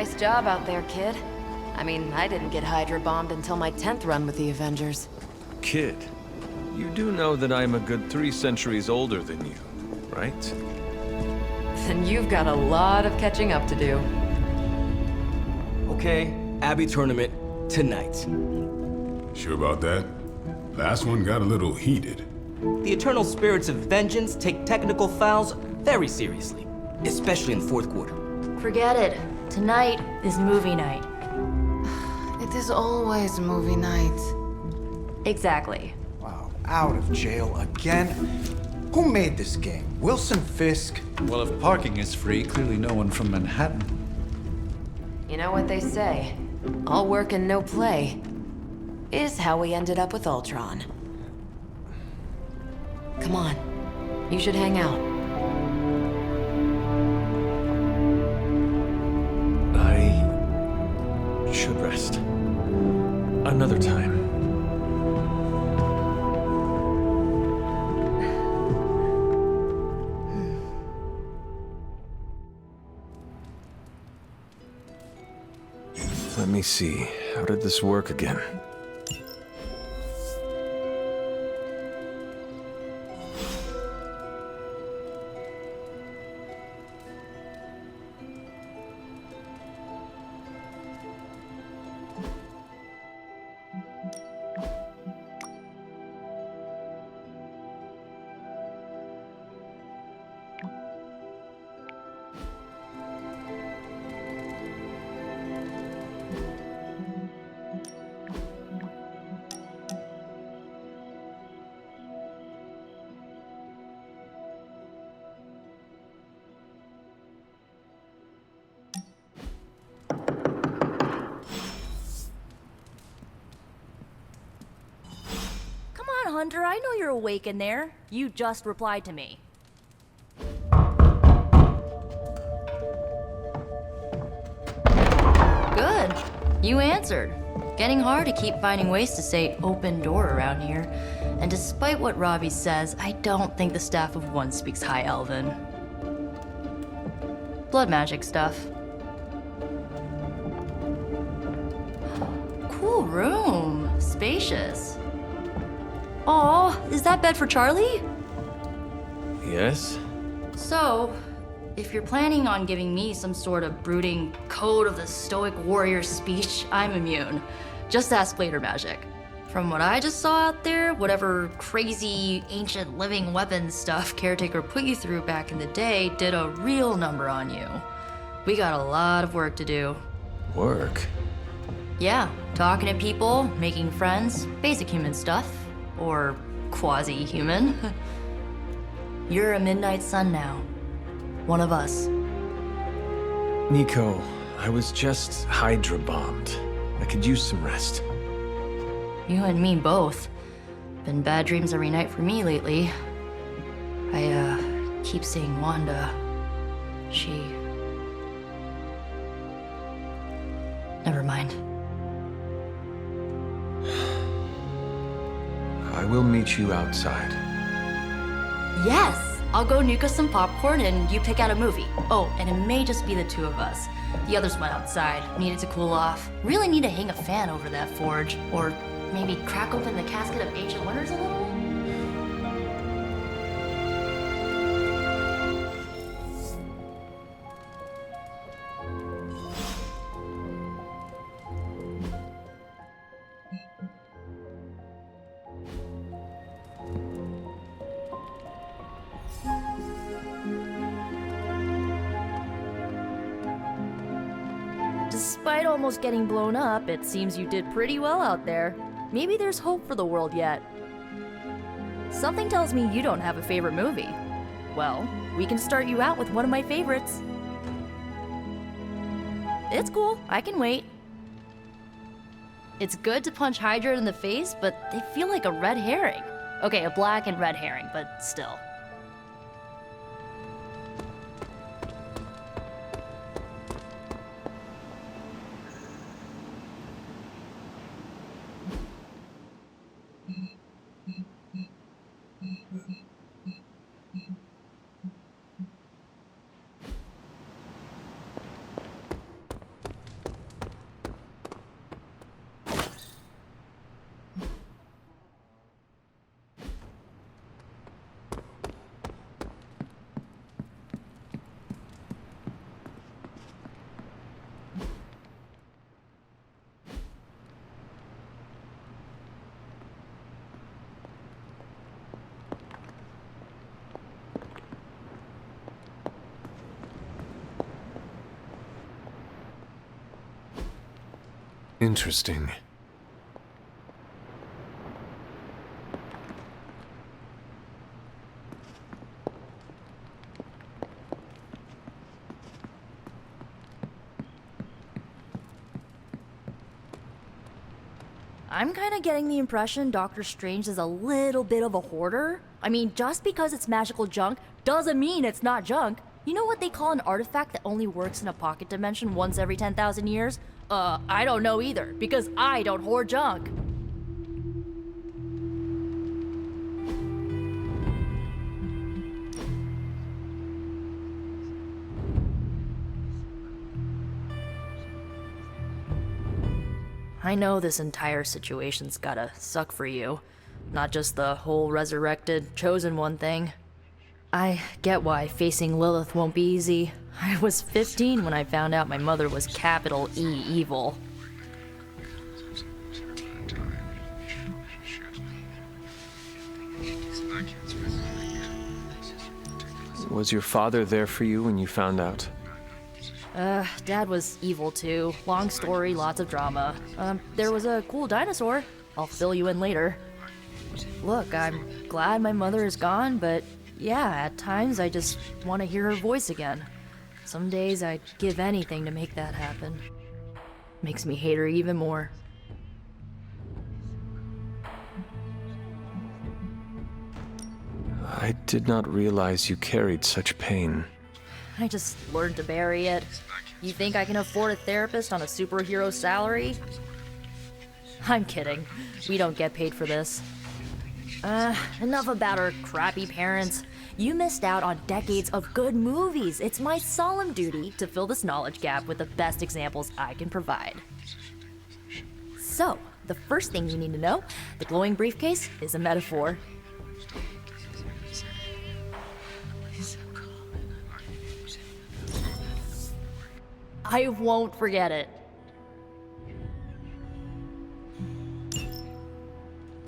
Nice job out there, kid. I mean, I didn't get Hydra bombed until my 10th run with the Avengers. Kid, you do know that I'm a good 3 centuries older than you, right? Then you've got a lot of catching up to do. Okay, Abbey tournament tonight. Sure about that? Last one got a little heated. The eternal spirits of vengeance take technical fouls very seriously, especially in the fourth quarter. Forget it. Tonight is movie night. It is always movie night. Exactly. Wow, out of jail again? Who made this game? Wilson Fisk? Well, if parking is free, clearly no one from Manhattan. You know what they say? All work and no play is how we ended up with Ultron. Come on. You should hang out. I should rest. Another time. Let me see. How did this work again? Hunter, I know you're awake in there. You just replied to me. Good. You answered. Getting hard to keep finding ways to say open door around here. And despite what Robbie says, I don't think the staff of one speaks High Elven. Blood magic stuff. Cool room. Spacious. Aw, is that bed for Charlie? Yes? So, if you're planning on giving me some sort of brooding code of the stoic warrior speech, I'm immune. Just ask later, Magic. From what I just saw out there, whatever crazy ancient living weapons stuff Caretaker put you through back in the day did a real number on you. We got a lot of work to do. Work? Yeah, talking to people, making friends, basic human stuff. Or quasi-human. You're a midnight sun now. One of us. Nico, I was just Hydra bombed. I could use some rest. You and me both. Been bad dreams every night for me lately. I, keep seeing Wanda. She... Never mind. I will meet you outside. Yes! I'll go nuke us some popcorn and you pick out a movie. Oh, and it may just be the two of us. The others went outside, needed to cool off. Really need to hang a fan over that forge. Or maybe crack open the casket of ancient wonders a little? Despite almost getting blown up, it seems you did pretty well out there. Maybe there's hope for the world yet. Something tells me you don't have a favorite movie. Well, we can start you out with one of my favorites. It's cool, I can wait. It's good to punch Hydra in the face, but they feel like a red herring. Okay, a black and red herring, but still. Interesting. I'm kind of getting the impression Doctor Strange is a little bit of a hoarder. I mean, just because it's magical junk doesn't mean it's not junk. You know what they call an artifact that only works in a pocket dimension once every 10,000 years? I don't know either, because I don't hoard junk. I know this entire situation's gotta suck for you. Not just the whole resurrected, chosen one thing. I get why facing Lilith won't be easy. I was 15 when I found out my mother was capital E evil. Was your father there for you when you found out? Dad was evil too. Long story, lots of drama. There was a cool dinosaur. I'll fill you in later. Look, I'm glad my mother is gone, but yeah, at times I just want to hear her voice again. Some days I'd give anything to make that happen. Makes me hate her even more. I did not realize you carried such pain. I just learned to bury it. You think I can afford a therapist on a superhero salary? I'm kidding. We don't get paid for this. Enough about our crappy parents. You missed out on decades of good movies. It's my solemn duty to fill this knowledge gap with the best examples I can provide. So, the first thing you need to know, the glowing briefcase is a metaphor. I won't forget it.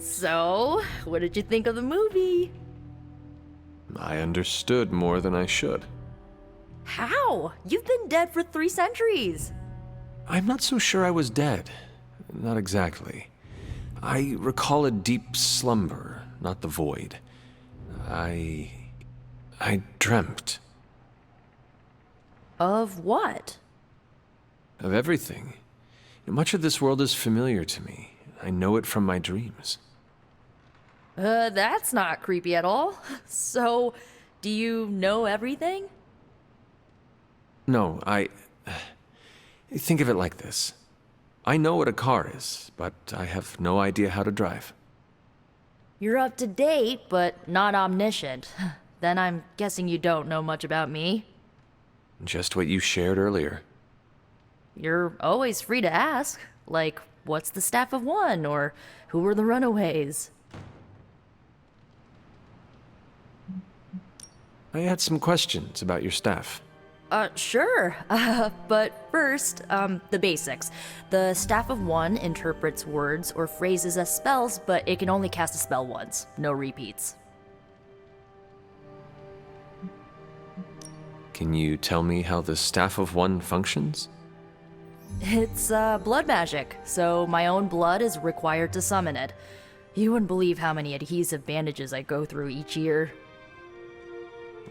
So, what did you think of the movie? I understood more than I should. How? You've been dead for 3 centuries. I'm not so sure I was dead. Not exactly. I recall a deep slumber, not the void. I dreamt. Of what? Of everything. Much of this world is familiar to me. I know it from my dreams. That's not creepy at all. So, do you know everything? No, think of it like this. I know what a car is, but I have no idea how to drive. You're up to date, but not omniscient. Then I'm guessing you don't know much about me. Just what you shared earlier. You're always free to ask. Like, what's the staff of one? Or who were the runaways? I had some questions about your staff. Sure. But first, the basics. The staff of one interprets words or phrases as spells, but it can only cast a spell once. No repeats. Can you tell me how the staff of one functions? It's, blood magic, so my own blood is required to summon it. You wouldn't believe how many adhesive bandages I go through each year.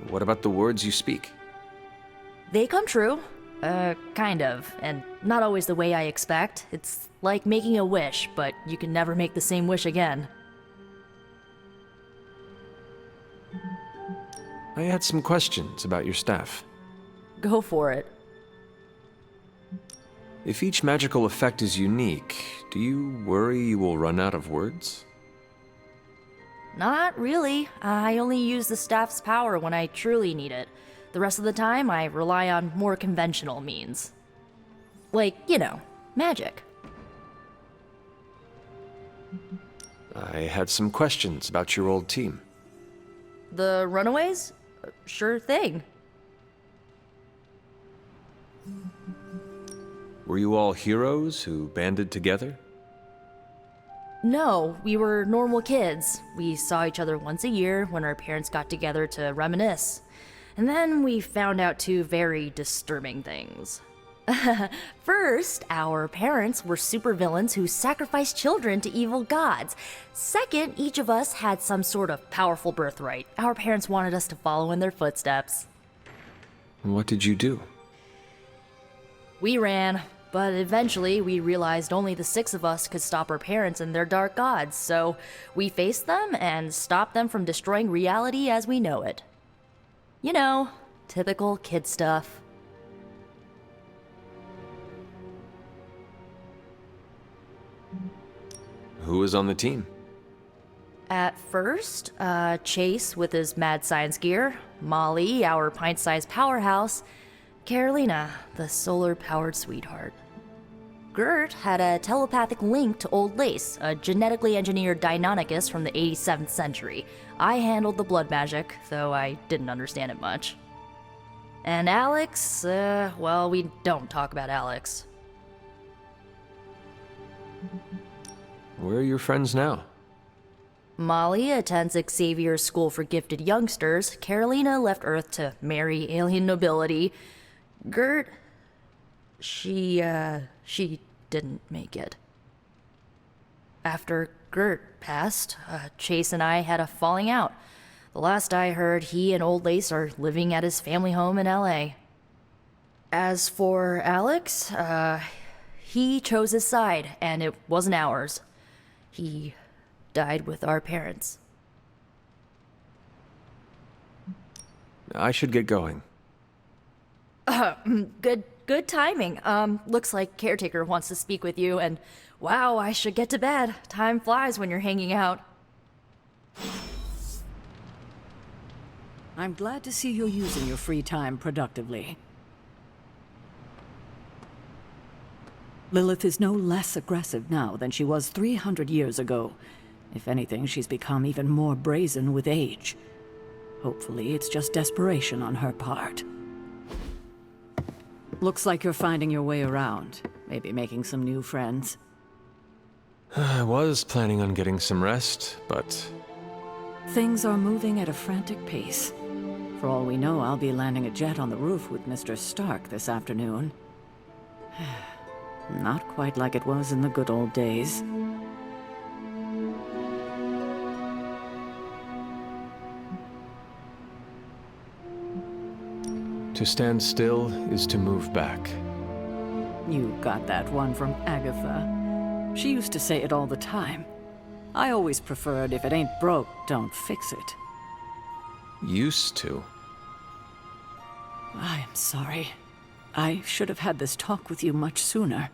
What about the words you speak? They come true. Kind of, and not always the way I expect. It's like making a wish, but you can never make the same wish again. I had some questions about your staff. Go for it. If each magical effect is unique, do you worry you will run out of words? Not really. I only use the staff's power when I truly need it. The rest of the time, I rely on more conventional means. Like, you know, magic. I had some questions about your old team. The runaways? Sure thing. Were you all heroes who banded together? No, we were normal kids. We saw each other once a year when our parents got together to reminisce. And then we found out 2 very disturbing things. First, our parents were supervillains who sacrificed children to evil gods. Second, each of us had some sort of powerful birthright. Our parents wanted us to follow in their footsteps. What did you do? We ran, but eventually we realized only the 6 of us could stop our parents and their dark gods, so we faced them and stopped them from destroying reality as we know it. You know, typical kid stuff. Who was on the team? At first, Chase with his mad science gear, Molly, our pint-sized powerhouse, Carolina, the solar-powered sweetheart. Gert had a telepathic link to Old Lace, a genetically engineered Deinonychus from the 87th century. I handled the blood magic, though I didn't understand it much. And Alex, well, we don't talk about Alex. Where are your friends now? Molly attends Xavier's School for Gifted Youngsters. Carolina left Earth to marry alien nobility. Gert, she didn't make it. After Gert passed, Chase and I had a falling out. The last I heard, he and Old Lace are living at his family home in LA. As for Alex, he chose his side, and it wasn't ours. He died with our parents. I should get going. Good timing. Looks like Caretaker wants to speak with you, and wow, I should get to bed. Time flies when you're hanging out. I'm glad to see you're using your free time productively. Lilith is no less aggressive now than she was 300 years ago. If anything, she's become even more brazen with age. Hopefully, it's just desperation on her part. Looks like you're finding your way around. Maybe making some new friends. I was planning on getting some rest, but... Things are moving at a frantic pace. For all we know, I'll be landing a jet on the roof with Mr. Stark this afternoon. Not quite like it was in the good old days. To stand still is to move back. You got that one from Agatha. She used to say it all the time. I always preferred, if it ain't broke, don't fix it. Used to. I am sorry. I should have had this talk with you much sooner.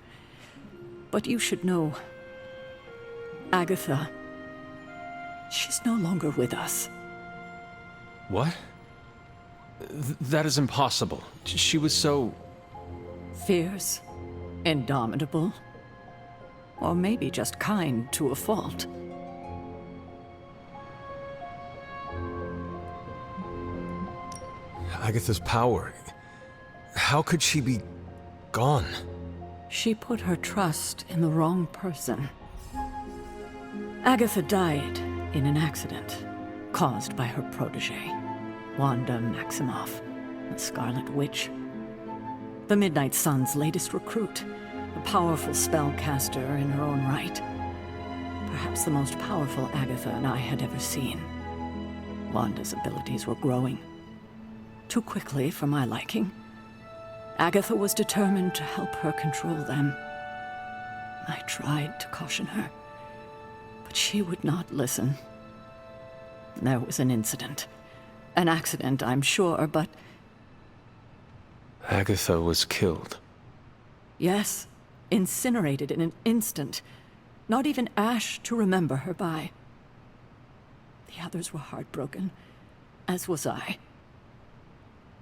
But you should know... Agatha... she's no longer with us. What? That is impossible. She was so... Fierce, indomitable, or maybe just kind to a fault. Agatha's power... How could she be... gone? She put her trust in the wrong person. Agatha died in an accident caused by her protege, Wanda Maximoff, the Scarlet Witch. The Midnight Sun's latest recruit, a powerful spellcaster in her own right. Perhaps the most powerful Agatha and I had ever seen. Wanda's abilities were growing. Too quickly for my liking. Agatha was determined to help her control them. I tried to caution her, but she would not listen. There was an incident. An accident, I'm sure, but... Agatha was killed. Yes, incinerated in an instant. Not even ash to remember her by. The others were heartbroken, as was I.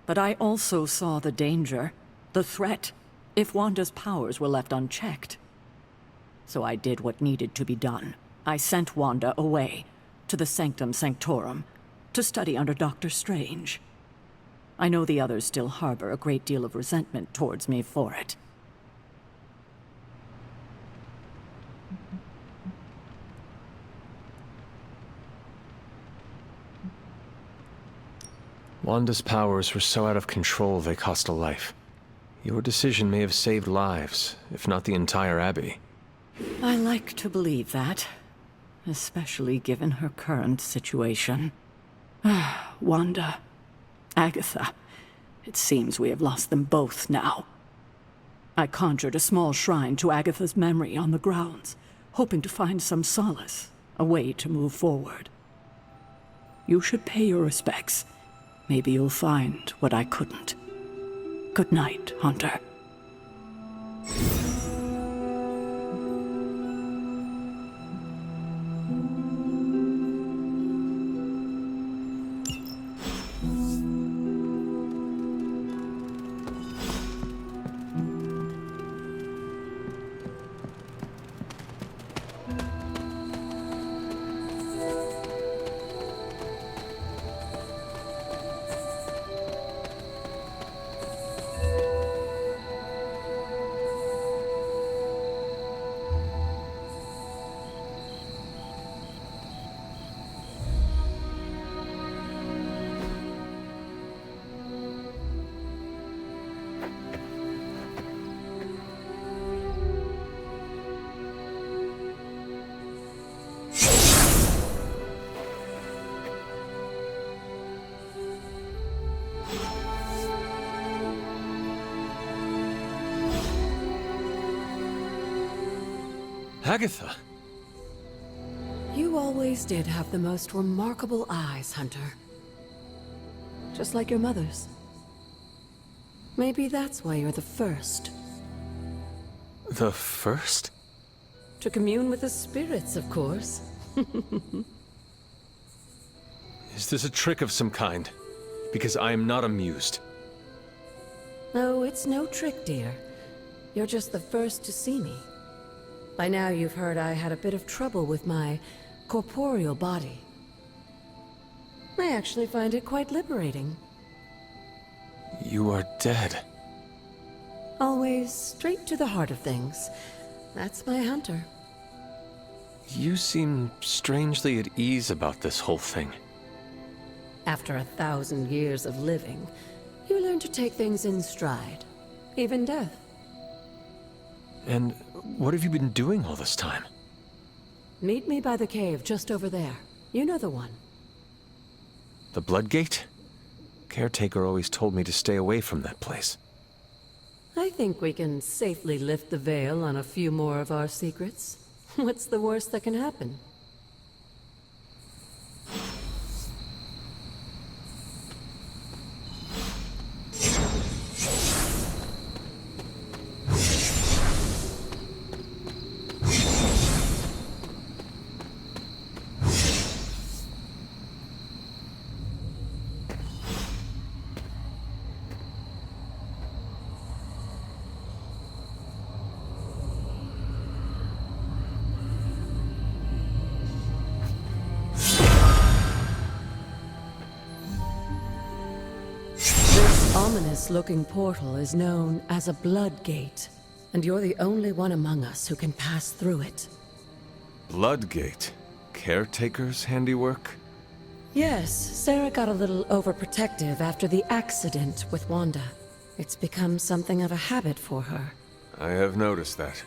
But I also saw the danger, the threat, if Wanda's powers were left unchecked. So I did what needed to be done. I sent Wanda away, to the Sanctum Sanctorum, to study under Dr. Strange. I know the others still harbor a great deal of resentment towards me for it. Wanda's powers were so out of control they cost a life. Your decision may have saved lives, if not the entire Abbey. I like to believe that, especially given her current situation. Wanda, Agatha, it seems we have lost them both now. I conjured a small shrine to Agatha's memory on the grounds, hoping to find some solace, a way to move forward. You should pay your respects. Maybe you'll find what I couldn't. Good night, Hunter. Agatha! You always did have the most remarkable eyes, Hunter. Just like your mother's. Maybe that's why you're the first. The first? To commune with the spirits, of course. Is this a trick of some kind? Because I am not amused. No, it's no trick, dear. You're just the first to see me. By now you've heard I had a bit of trouble with my corporeal body. I actually find it quite liberating. You are dead. Always straight to the heart of things. That's my Hunter. You seem strangely at ease about this whole thing. After 1,000 years of living, you learn to take things in stride. Even death. And what have you been doing all this time? Meet me by the cave just over there. You know the one. The Bloodgate? Caretaker always told me to stay away from that place. I think we can safely lift the veil on a few more of our secrets. What's the worst that can happen? Ominous-looking portal is known as a blood gate, and you're the only one among us who can pass through it. Bloodgate? Caretaker's handiwork? Yes, Sarah got a little overprotective after the accident with Wanda. It's become something of a habit for her. I have noticed that.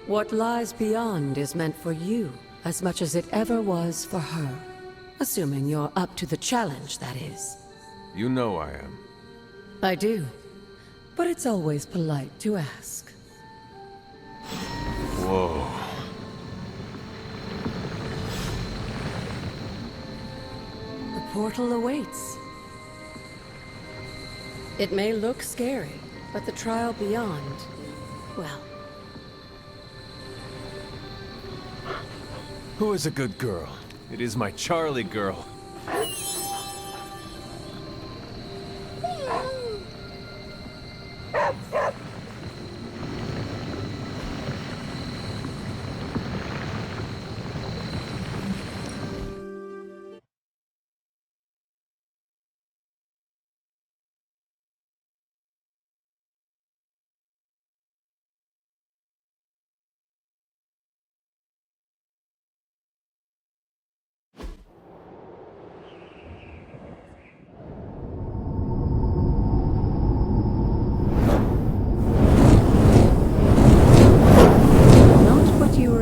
What lies beyond is meant for you as much as it ever was for her. Assuming you're up to the challenge, that is. You know I am. I do. But it's always polite to ask. Whoa. The portal awaits. It may look scary, but the trial beyond, well... Who is a good girl? It is my Charlie girl.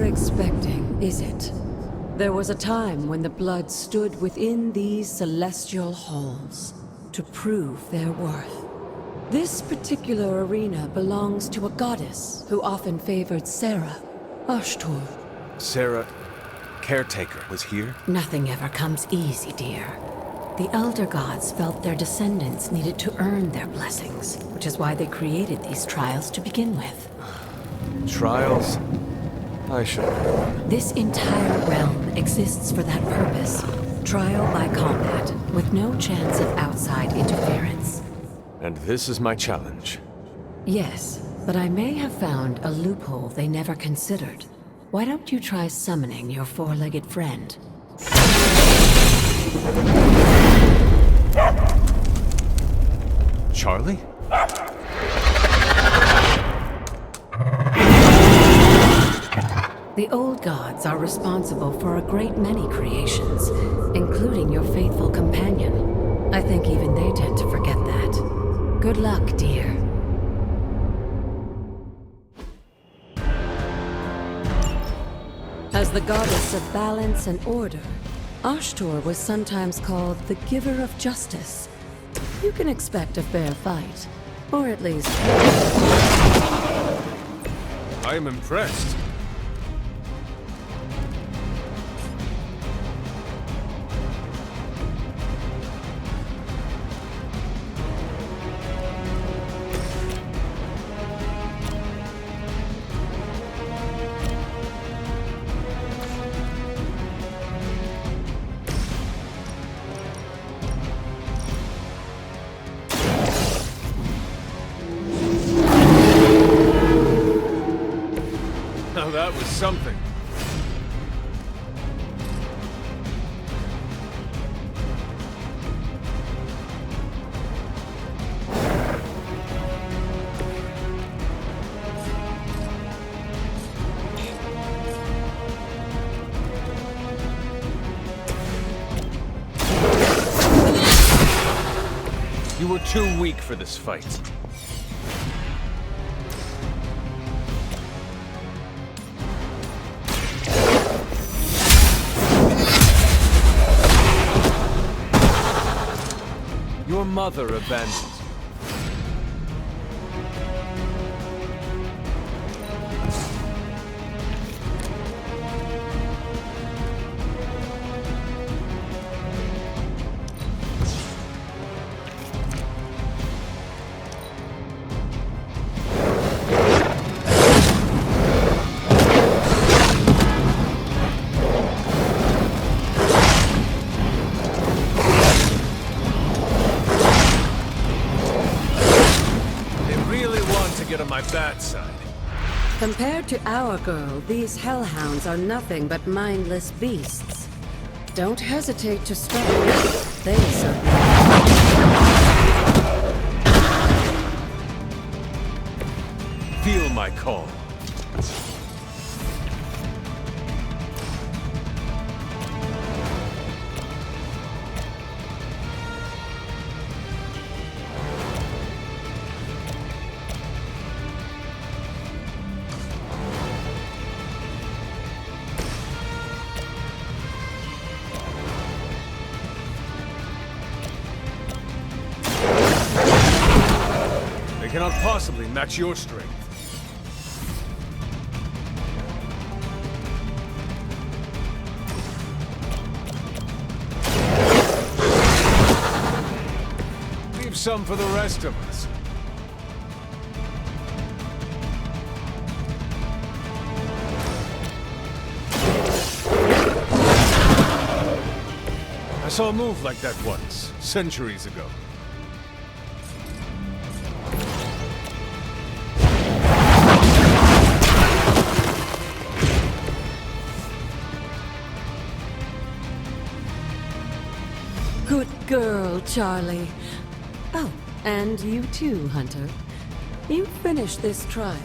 expecting, is it? There was a time when the blood stood within these celestial halls to prove their worth. This particular arena belongs to a goddess who often favored Sarah, Ashtur. Sarah, caretaker, was here? Nothing ever comes easy, dear. The Elder Gods felt their descendants needed to earn their blessings, which is why they created these trials to begin with. Trials? I should have known. This entire realm exists for that purpose. Trial by combat, with no chance of outside interference. And this is my challenge. Yes, but I may have found a loophole they never considered. Why don't you try summoning your four-legged friend? Charlie? The old gods are responsible for a great many creations, including your faithful companion. I think even they tend to forget that. Good luck, dear. As the goddess of balance and order, Ashtur was sometimes called the giver of justice. You can expect a fair fight, or at least... I am impressed. Now that was something. You were too weak for this fight. Your mother abandoned you. Get on my bad side. Compared to our girl, these hellhounds are nothing but mindless beasts. Don't hesitate to strike. They certainly... Feel my call. They cannot possibly match your strength. Leave some for the rest of us. I saw a move like that once, centuries ago. Good girl, Charlie. Oh, and you too, Hunter. You finished this trial,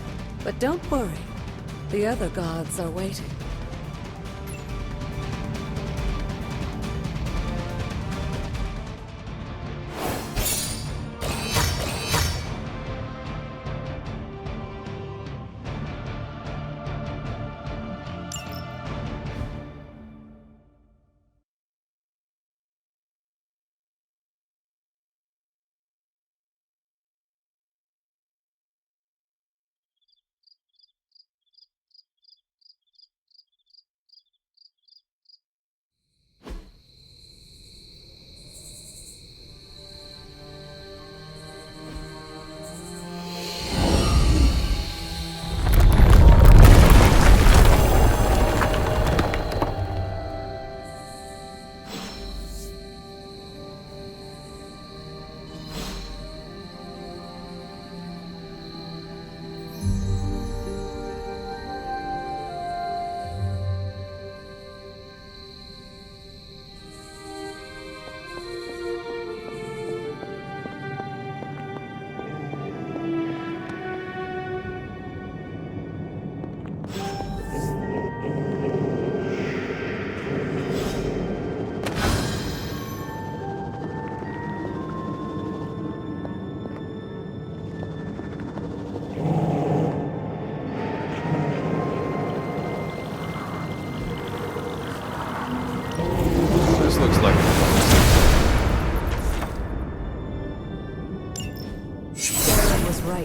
but don't worry. The other gods are waiting.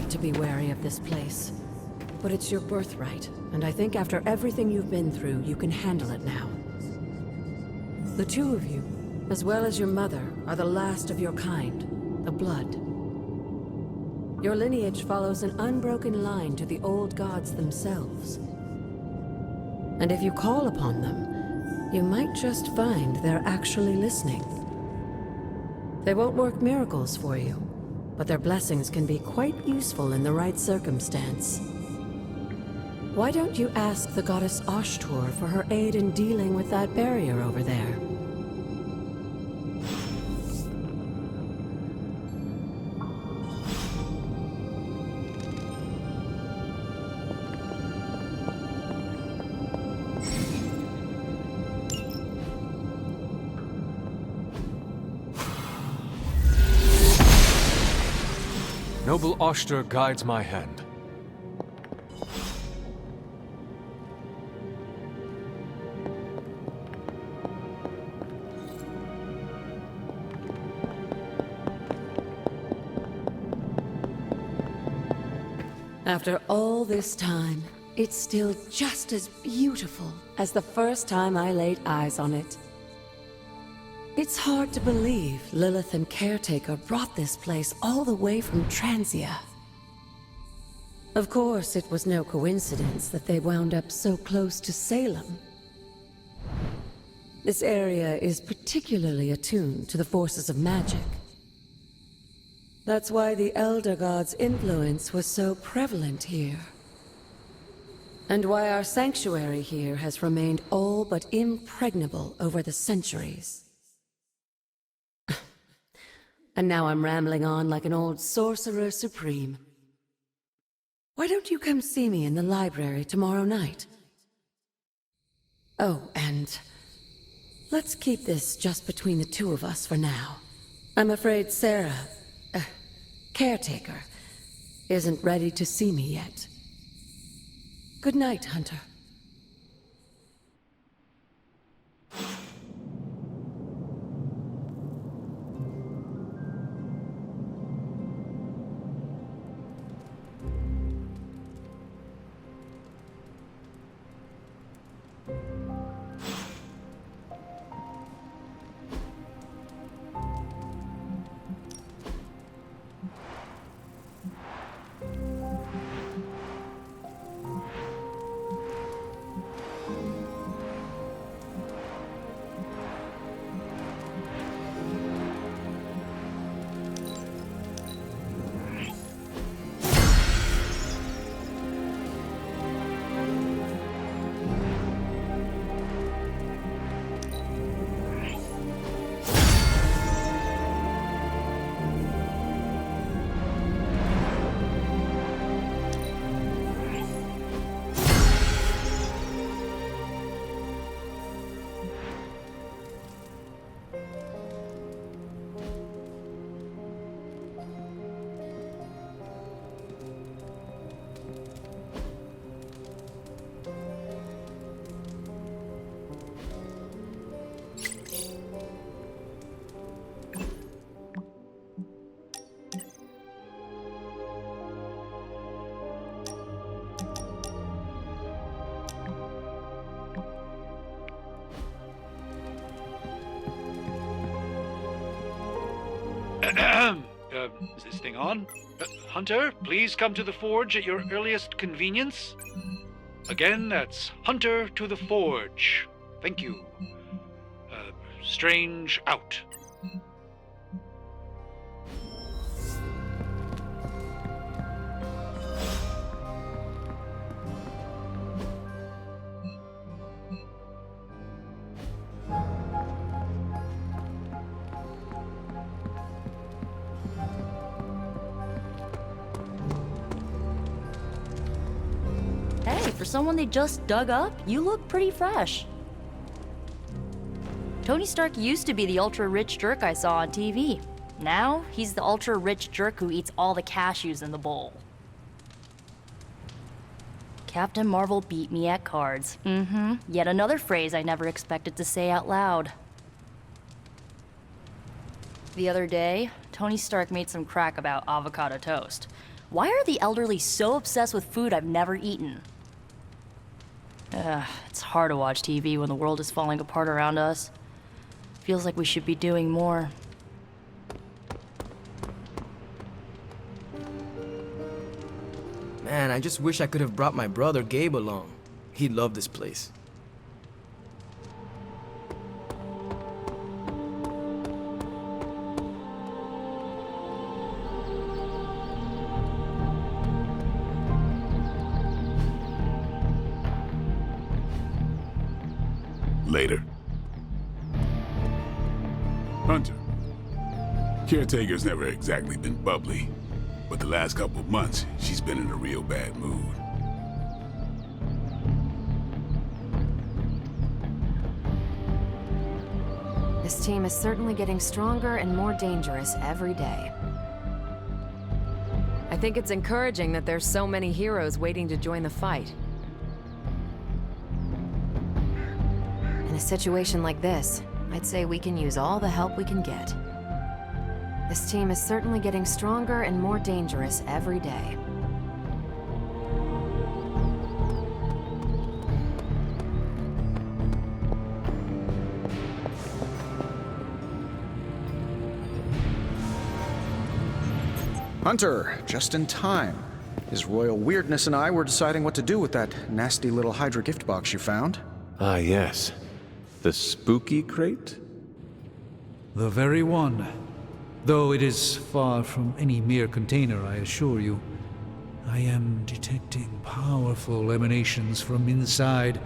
right to be wary of this place. But it's your birthright, and I think after everything you've been through, you can handle it now. The two of you, as well as your mother, are the last of your kind, the Blood. Your lineage follows an unbroken line to the old gods themselves. And if you call upon them, you might just find they're actually listening. They won't work miracles for you, but their blessings can be quite useful in the right circumstance. Why don't you ask the goddess Ashtur for her aid in dealing with that barrier over there? Noble Ashtur guides my hand. After all this time, it's still just as beautiful as the first time I laid eyes on it. It's hard to believe Lilith and Caretaker brought this place all the way from Transia. Of course, it was no coincidence that they wound up so close to Salem. This area is particularly attuned to the forces of magic. That's why the Elder God's influence was so prevalent here. And why our sanctuary here has remained all but impregnable over the centuries. And now I'm rambling on like an old sorcerer supreme. Why don't you come see me in the library tomorrow night? Oh, and let's keep this just between the two of us for now. I'm afraid Sarah, Caretaker, isn't ready to see me yet. Good night, Hunter. Is this thing on? Hunter, please come to the forge at your earliest convenience. Again, that's Hunter to the forge. Thank you. Strange out. Hey, for someone they just dug up, you look pretty fresh. Tony Stark used to be the ultra-rich jerk I saw on TV. Now, he's the ultra-rich jerk who eats all the cashews in the bowl. Captain Marvel beat me at cards. Yet another phrase I never expected to say out loud. The other day, Tony Stark made some crack about avocado toast. Why are the elderly so obsessed with food I've never eaten? It's hard to watch TV when the world is falling apart around us. Feels like we should be doing more. Man, I just wish I could have brought my brother Gabe along. He'd love this place. Later. Hunter. Caretaker's never exactly been bubbly, but the last couple of months, she's been in a real bad mood. This team is certainly getting stronger and more dangerous every day. I think it's encouraging that there's so many heroes waiting to join the fight. In a situation like this, I'd say we can use all the help we can get. This team is certainly getting stronger and more dangerous every day. Hunter, just in time. His royal weirdness and I were deciding what to do with that nasty little Hydra gift box you found. Ah, yes. The spooky crate? The very one. Though it is far from any mere container, I assure you. I am detecting powerful emanations from inside.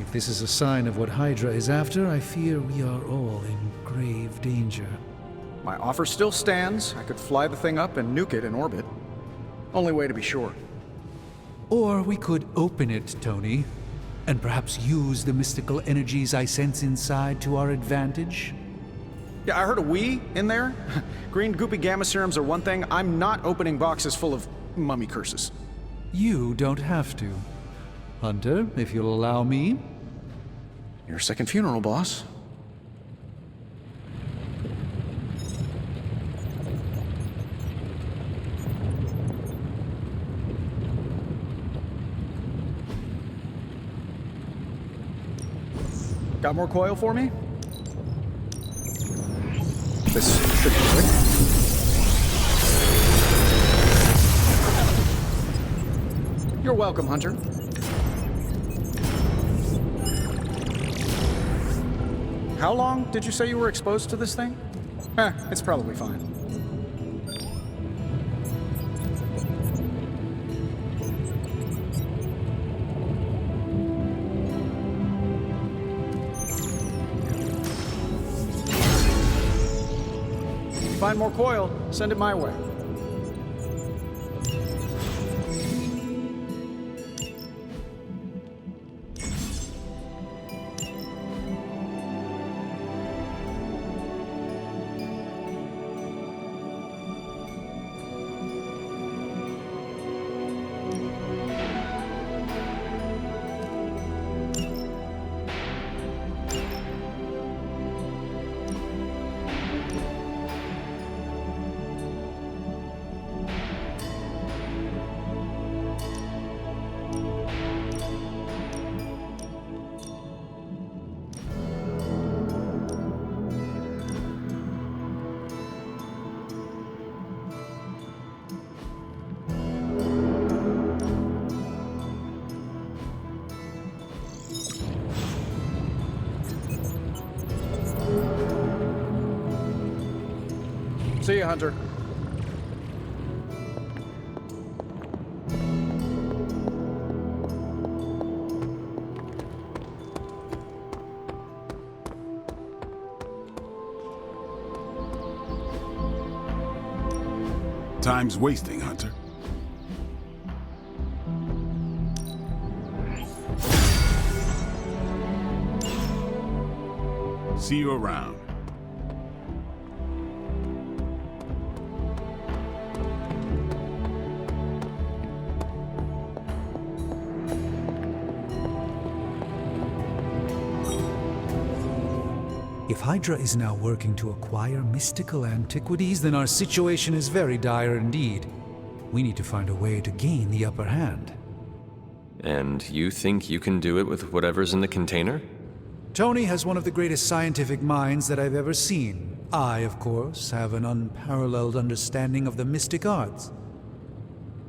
If this is a sign of what Hydra is after, I fear we are all in grave danger. My offer still stands. I could fly the thing up and nuke it in orbit. Only way to be sure. Or we could open it, Tony, and perhaps use the mystical energies I sense inside to our advantage. Yeah, I heard a "we" in there. Green goopy gamma serums are one thing. I'm not opening boxes full of mummy curses. You don't have to. Hunter, if you'll allow me. Your second funeral, boss. Got more coil for me? This should be quick. You're welcome, Hunter. How long did you say you were exposed to this thing? It's probably fine. Find more coil, send it my way. See ya, Hunter. Time's wasting, Hunter. See you around. If Hydra is now working to acquire mystical antiquities, then our situation is very dire indeed. we need to find a way to gain the upper hand. And you think you can do it with whatever's in the container? Tony has one of the greatest scientific minds that I've ever seen. I, of course, have an unparalleled understanding of the mystic arts.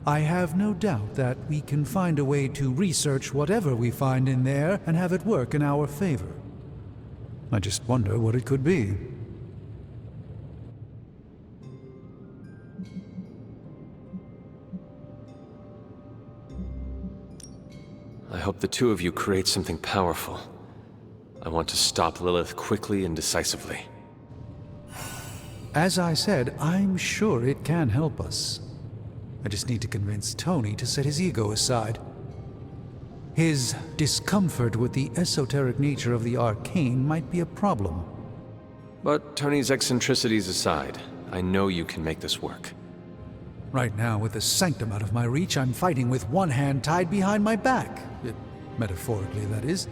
I have no doubt that we can find a way to research whatever we find in there and have it work in our favor. I just wonder what it could be. I hope the two of you create something powerful. I want to stop Lilith quickly and decisively. As I said, I'm sure it can help us. I just need to convince Tony to set his ego aside. His discomfort with the esoteric nature of the arcane might be a problem. But Tony's eccentricities aside, I know you can make this work. Right now, with the sanctum out of my reach, I'm fighting with one hand tied behind my back. Metaphorically, that is.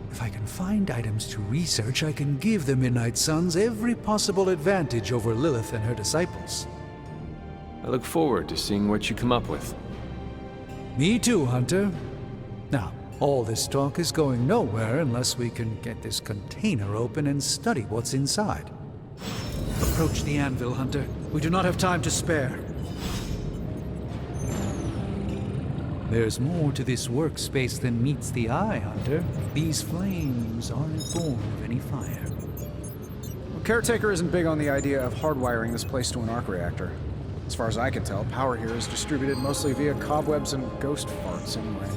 If I can find items to research, I can give the Midnight Suns every possible advantage over Lilith and her disciples. I look forward to seeing what you come up with. Me too, Hunter. Now, all this talk is going nowhere unless we can get this container open and study what's inside. Approach the anvil, Hunter. We do not have time to spare. There's more to this workspace than meets the eye, Hunter. These flames aren't born of any fire. Well, Caretaker isn't big on the idea of hardwiring this place to an arc reactor. As far as I can tell, power here is distributed mostly via cobwebs and ghost farts anyway.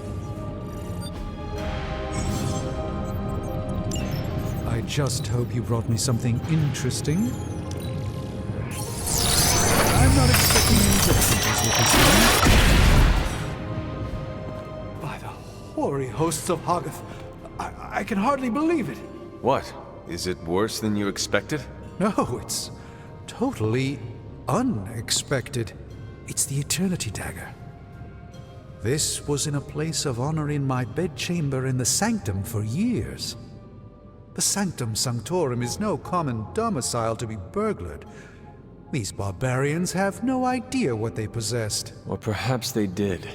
I just hope you brought me something interesting. I'm not expecting any difficulties with this one. By the hoary hosts of Hoggoth, I can hardly believe it. What? Is it worse than you expected? No, it's totally unexpected. It's the Eternity Dagger. This was in a place of honor in my bedchamber in the Sanctum for years. The Sanctum Sanctorum is no common domicile to be burglared. These barbarians have no idea what they possessed. Or perhaps they did.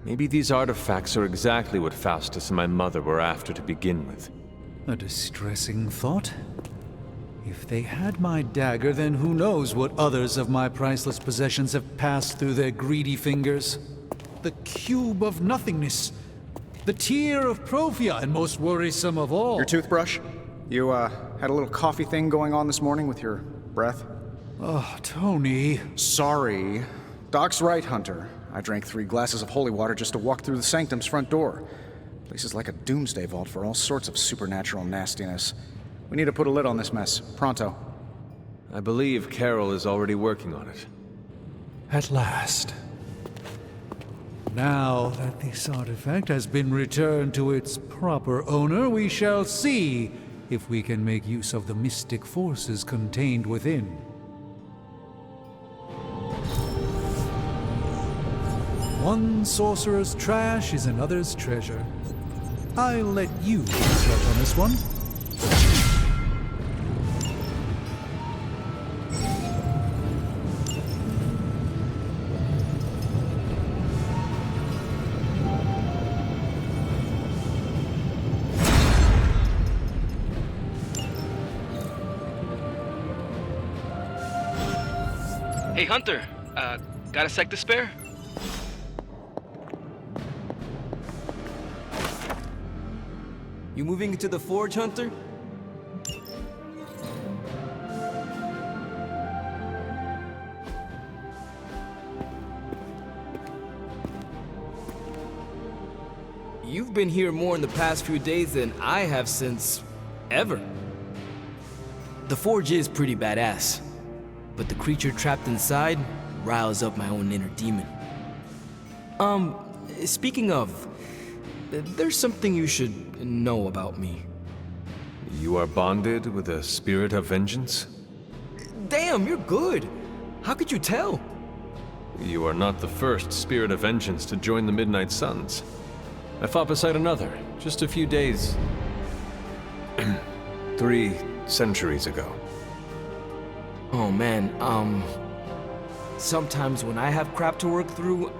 Maybe these artifacts are exactly what Faustus and my mother were after to begin with. A distressing thought. If they had my dagger, then who knows what others of my priceless possessions have passed through their greedy fingers. The cube of nothingness. The tear of Profia, and most worrisome of all. Your toothbrush? You, had a little coffee thing going on this morning with your breath? Oh, Tony. Sorry. Doc's right, Hunter. I drank 3 glasses of holy water just to walk through the Sanctum's front door. Place is like a doomsday vault for all sorts of supernatural nastiness. We need to put a lid on this mess. Pronto. I believe Carol is already working on it. At last. Now that this artifact has been returned to its proper owner, we shall see if we can make use of the mystic forces contained within. One sorcerer's trash is another's treasure. I'll let you start on this one. Hey, Hunter. Got a sec to spare? You moving into the forge, Hunter? You've been here more in the past few days than I have since ever. The forge is pretty badass, but the creature trapped inside riles up my own inner demon. Speaking of, there's something you should know about me. You are bonded with a spirit of vengeance? Damn, you're good. How could you tell? You are not the first spirit of vengeance to join the Midnight Suns. I fought beside another, just a few days... 3 centuries ago. Oh man, Sometimes when I have crap to work through,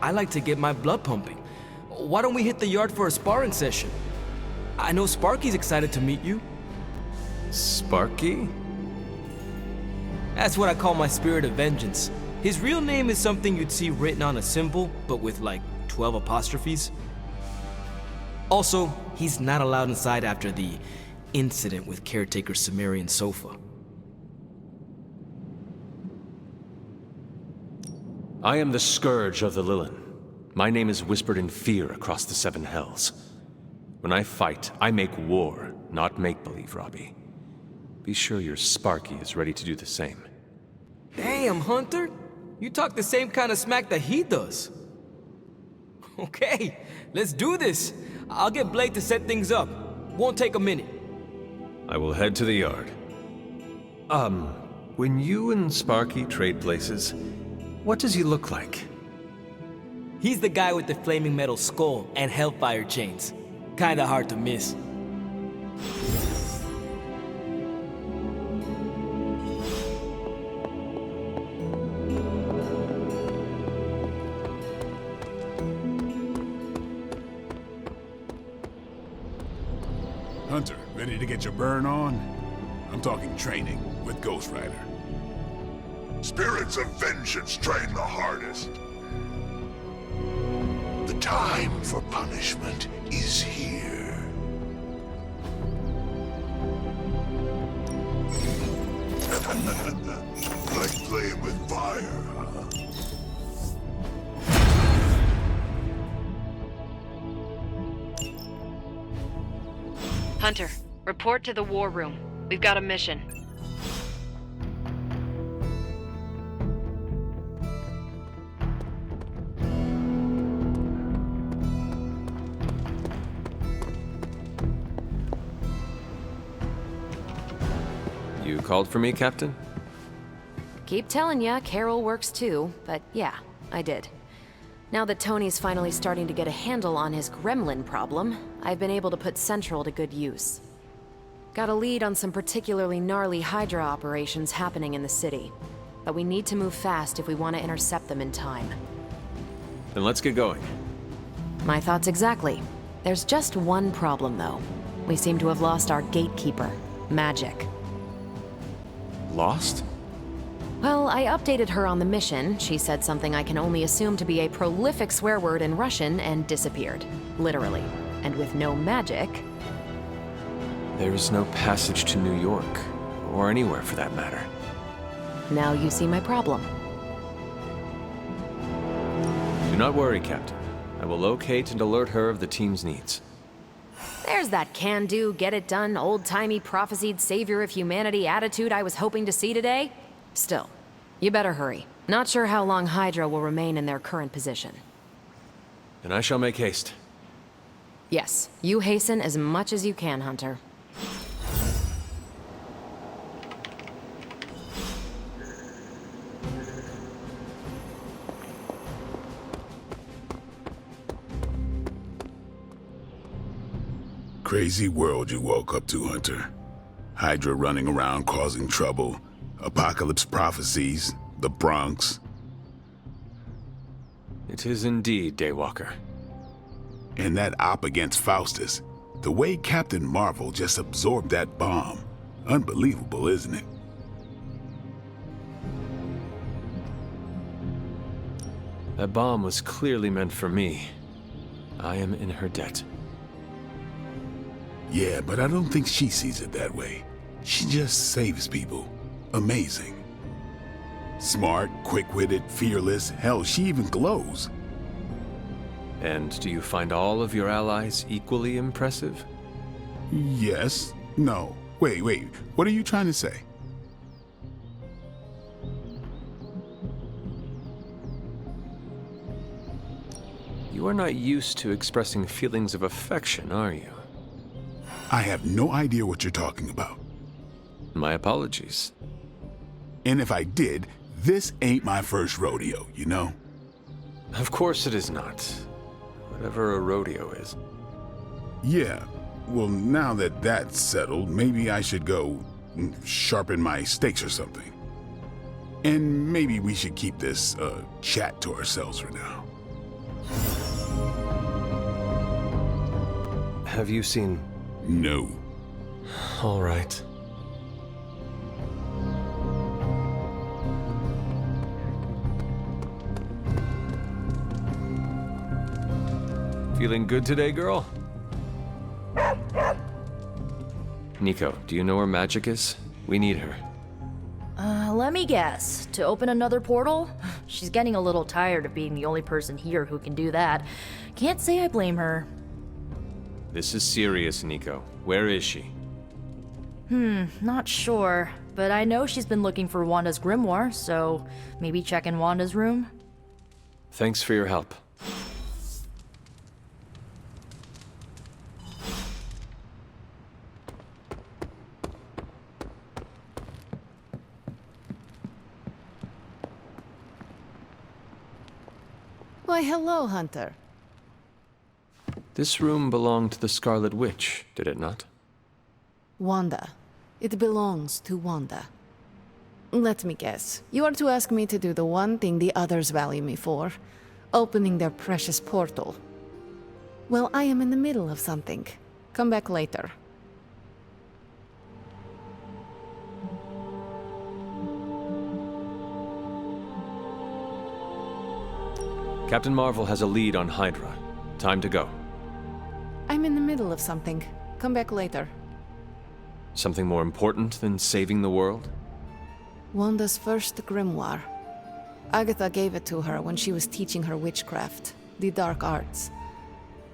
I like to get my blood pumping. Why don't we hit the yard for a sparring session? I know Sparky's excited to meet you. Sparky? That's what I call my spirit of vengeance. His real name is something you'd see written on a symbol, but with like 12 apostrophes. Also, he's not allowed inside after the incident with caretaker Sumerian's sofa. I am the Scourge of the Lilin. My name is whispered in fear across the seven hells. When I fight, I make war, not make-believe, Robbie. Be sure your Sparky is ready to do the same. Damn, Hunter! You talk the same kind of smack that he does. Okay, let's do this. I'll get Blake to set things up. Won't take a minute. I will head to the yard. When you and Sparky trade places, what does he look like? He's the guy with the flaming metal skull and hellfire chains. Kinda hard to miss. Hunter, ready to get your burn on? I'm talking training with Ghost Rider. Spirits of vengeance train the hardest. The time for punishment is here. Like playing with fire, huh? Hunter, report to the war room. We've got a mission. You called for me, Captain? Keep telling ya, Carol works too, but yeah, I did. Now that Tony's finally starting to get a handle on his gremlin problem, I've been able to put Central to good use. Got a lead on some particularly gnarly Hydra operations happening in the city, but we need to move fast if we want to intercept them in time. Then let's get going. My thoughts exactly. There's just one problem, though. We seem to have lost our gatekeeper, Magic. Lost? Well, I updated her on the mission. She said something I can only assume to be a prolific swear word in Russian and disappeared. Literally. And with no magic... There is no passage to New York, or anywhere for that matter. Now you see my problem. Do not worry, Captain. I will locate and alert her of the team's needs. There's that can-do, get-it-done, old-timey prophesied savior of humanity attitude I was hoping to see today. Still, you better hurry. Not sure how long Hydra will remain in their current position. Then I shall make haste. Yes, you hasten as much as you can, Hunter. Crazy world you woke up to, Hunter. Hydra running around causing trouble, apocalypse prophecies, the Bronx. It is indeed, Daywalker. And that op against Faustus. The way Captain Marvel just absorbed that bomb. Unbelievable, isn't it? That bomb was clearly meant for me. I am in her debt. Yeah, but I don't think she sees it that way. She just saves people. Amazing. Smart, quick-witted, fearless. Hell, she even glows. And do you find all of your allies equally impressive? Yes. No. Wait. What are you trying to say? You are not used to expressing feelings of affection, are you? I have no idea what you're talking about. My apologies. And if I did, this ain't my first rodeo, you know? Of course it is not. Whatever a rodeo is. Yeah. Well, now that that's settled, maybe I should go sharpen my stakes or something. And maybe we should keep this, chat to ourselves for now. Have you seen... No. All right. Feeling good today, girl? Nico, do you know where Magic is? We need her. Let me guess. To open another portal? She's getting a little tired of being the only person here who can do that. Can't say I blame her. This is serious, Nico. Where is she? Not sure. But I know she's been looking for Wanda's grimoire, so maybe check in Wanda's room? Thanks for your help. Why, hello, Hunter. This room belonged to the Scarlet Witch, did it not? Wanda. It belongs to Wanda. Let me guess. You are to ask me to do the one thing the others value me for. Opening their precious portal. Well, I am in the middle of something. Come back later. Captain Marvel has a lead on Hydra. Time to go. I'm in the middle of something. Come back later. Something more important than saving the world? Wanda's first grimoire. Agatha gave it to her when she was teaching her witchcraft, the dark arts.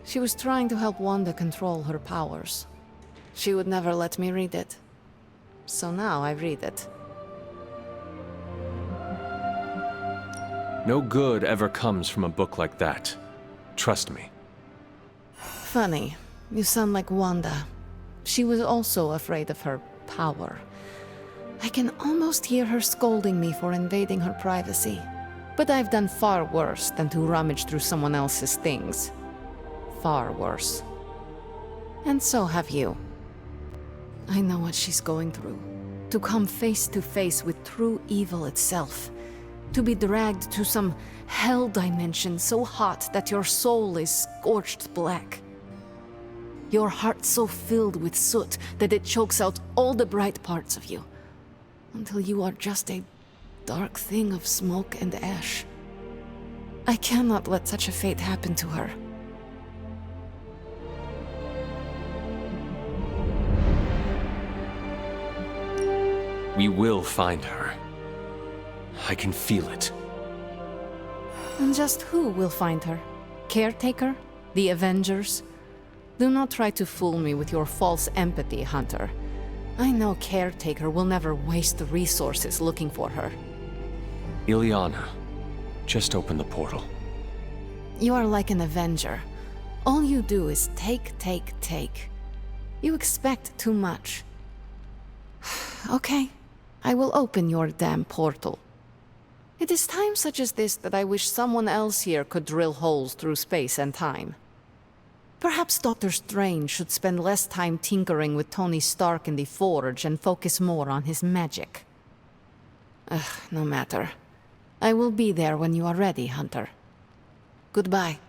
She was trying to help Wanda control her powers. She would never let me read it. So now I read it. No good ever comes from a book like that. Trust me. Funny. You sound like Wanda. She was also afraid of her power. I can almost hear her scolding me for invading her privacy. But I've done far worse than to rummage through someone else's things. Far worse. And so have you. I know what she's going through. To come face to face with true evil itself. To be dragged to some hell dimension so hot that your soul is scorched black. Your heart so filled with soot that it chokes out all the bright parts of you. Until you are just a dark thing of smoke and ash. I cannot let such a fate happen to her. We will find her. I can feel it. And just who will find her? Caretaker? The Avengers? Do not try to fool me with your false empathy, Hunter. I know Caretaker will never waste resources looking for her. Ileana, just open the portal. You are like an Avenger. All you do is take, take, take. You expect too much. Okay, I will open your damn portal. It is times such as this that I wish someone else here could drill holes through space and time. Perhaps Doctor Strange should spend less time tinkering with Tony Stark in the Forge and focus more on his magic. No matter. I will be there when you are ready, Hunter. Goodbye.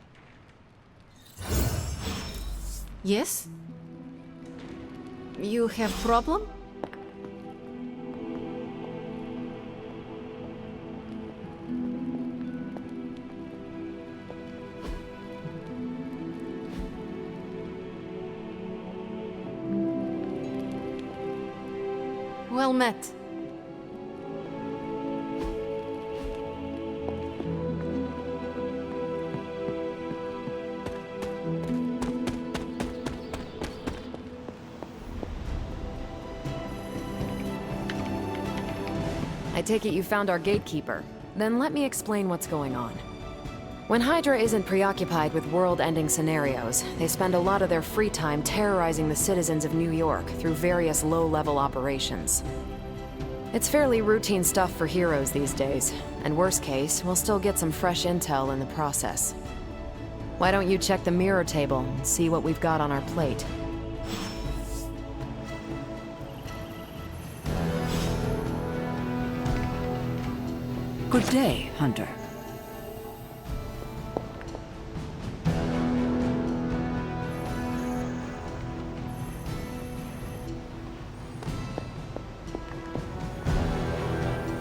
Yes? You have problem? Well met. I take it you found our gatekeeper. Then let me explain what's going on. When Hydra isn't preoccupied with world-ending scenarios, they spend a lot of their free time terrorizing the citizens of New York through various low-level operations. It's fairly routine stuff for heroes these days, and worst case, we'll still get some fresh intel in the process. Why don't you check the mirror table and see what we've got on our plate? Good day, Hunter.